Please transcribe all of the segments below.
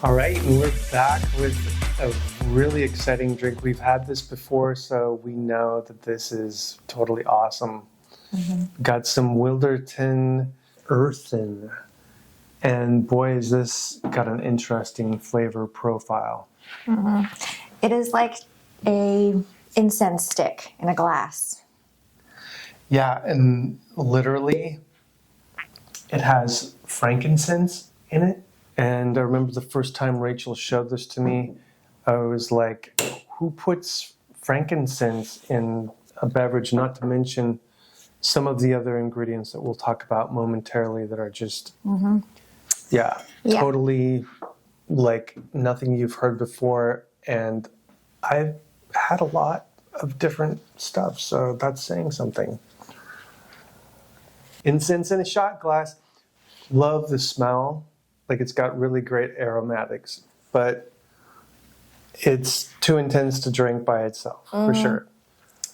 All right, and we're back with a really exciting drink. We've had this before, so we know that this is totally awesome. Got some Wilderton Earthen, and boy, has this got an interesting flavor profile. It is like a incense stick in a glass. Yeah, and literally, it has frankincense in it. And I remember the first time Rachel showed this to me, I was like, who puts frankincense in a beverage? Not to mention some of the other ingredients that we'll talk about momentarily that are just, yeah, totally like nothing you've heard before. And I've had a lot of different stuff, so that's saying something. Incense in a shot glass. Love the smell. Like, it's got really great aromatics, but it's too intense to drink by itself, for sure.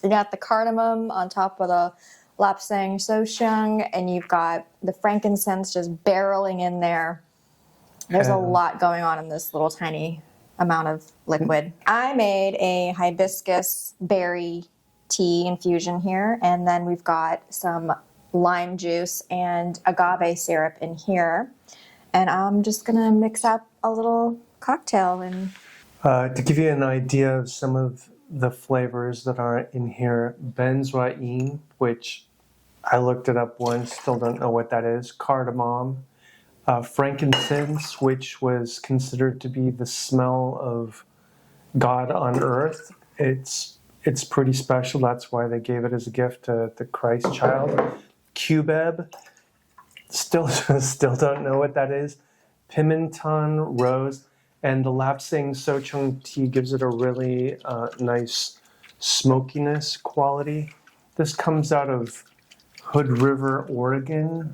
You got the cardamom on top of the lapsang souchong, and you've got the frankincense just barreling in there. There's a lot going on in this little tiny amount of liquid. I made a hibiscus berry tea infusion here, and then we've got some lime juice and agave syrup in here. And I'm just going to mix up a little cocktail. And to give you an idea of some of the flavors that are in here, benzoin, which I looked it up once, still don't know what that is, cardamom, frankincense, which was considered to be the smell of God on earth. It's pretty special. That's why they gave it as a gift to the Christ child. Cubeb. Still don't know what that is. Pimenton, rose, and the lapsang souchong tea gives it a really nice smokiness quality. This comes out of Hood River, Oregon.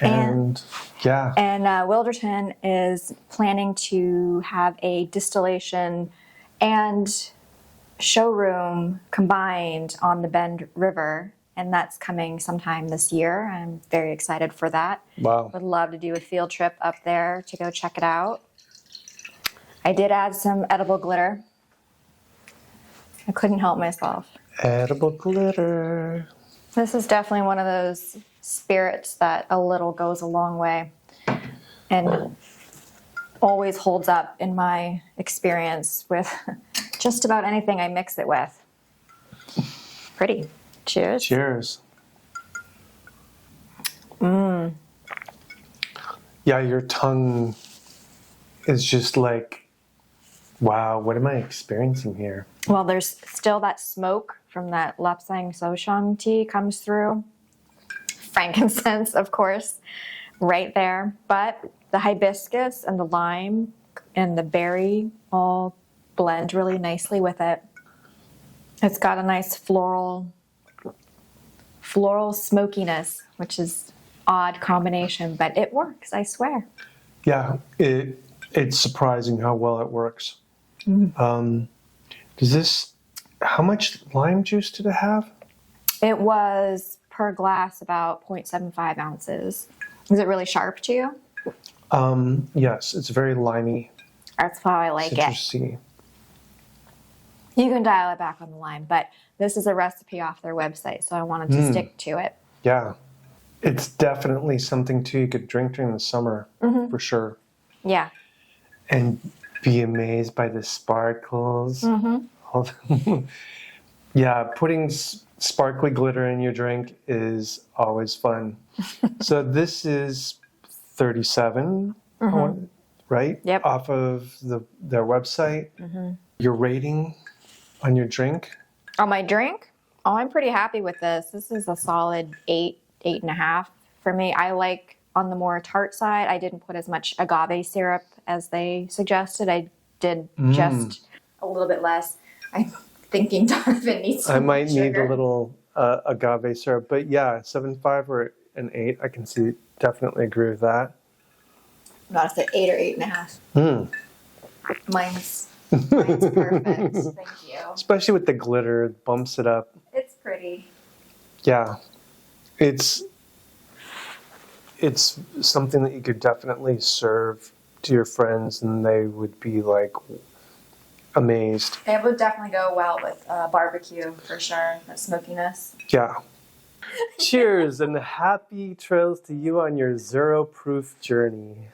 And Wilderton is planning to have a distillation and showroom combined on the Bend River. And that's coming sometime this year. I'm very excited for that. Wow. Would love to do a field trip up there to go check it out. I did add some edible glitter. I couldn't help myself. Edible glitter. This is definitely one of those spirits that a little goes a long way. And always holds up in my experience with just about anything I mix it with. Pretty. Cheers. Cheers. Yeah, your tongue is just like, wow, what am I experiencing here? Well, there's still that smoke from that lapsang souchong tea comes through. Frankincense, of course, right there. But the hibiscus and the lime and the berry all blend really nicely with it. It's got a nice floral smokiness, which is odd combination, but it works, I swear. Yeah, it's surprising how well it works. How much lime juice did it have? It was per glass about 0.75 ounces. Is it really sharp to you? Yes, it's very limey. That's how I like citrusy. it. You can dial it back on the lime, but this is a recipe off their website, so I wanted to stick to it. Yeah. It's definitely something, too, you could drink during the summer, for sure. Yeah. And be amazed by the sparkles. Yeah, putting sparkly glitter in your drink is always fun. So this is 37, right? Yep. Off of their website. Your rating on your drink? On my drink? Oh, I'm pretty happy with this. This is a solid 8.5 for me. I like on the more tart side. I didn't put as much agave syrup as they suggested. I did just a little bit less. I'm thinking Donovan needs some I might sugar. need a little agave syrup, but yeah, 7.5 or an 8. I can definitely agree with that. Not if it's 8 or 8.5. Mine's perfect. Thank you. Especially with the glitter, it bumps it up. It's pretty. Yeah. It's something that you could definitely serve to your friends and they would be like amazed. It would definitely go well with barbecue for sure. The smokiness. Yeah. Cheers and happy trails to you on your zero proof journey.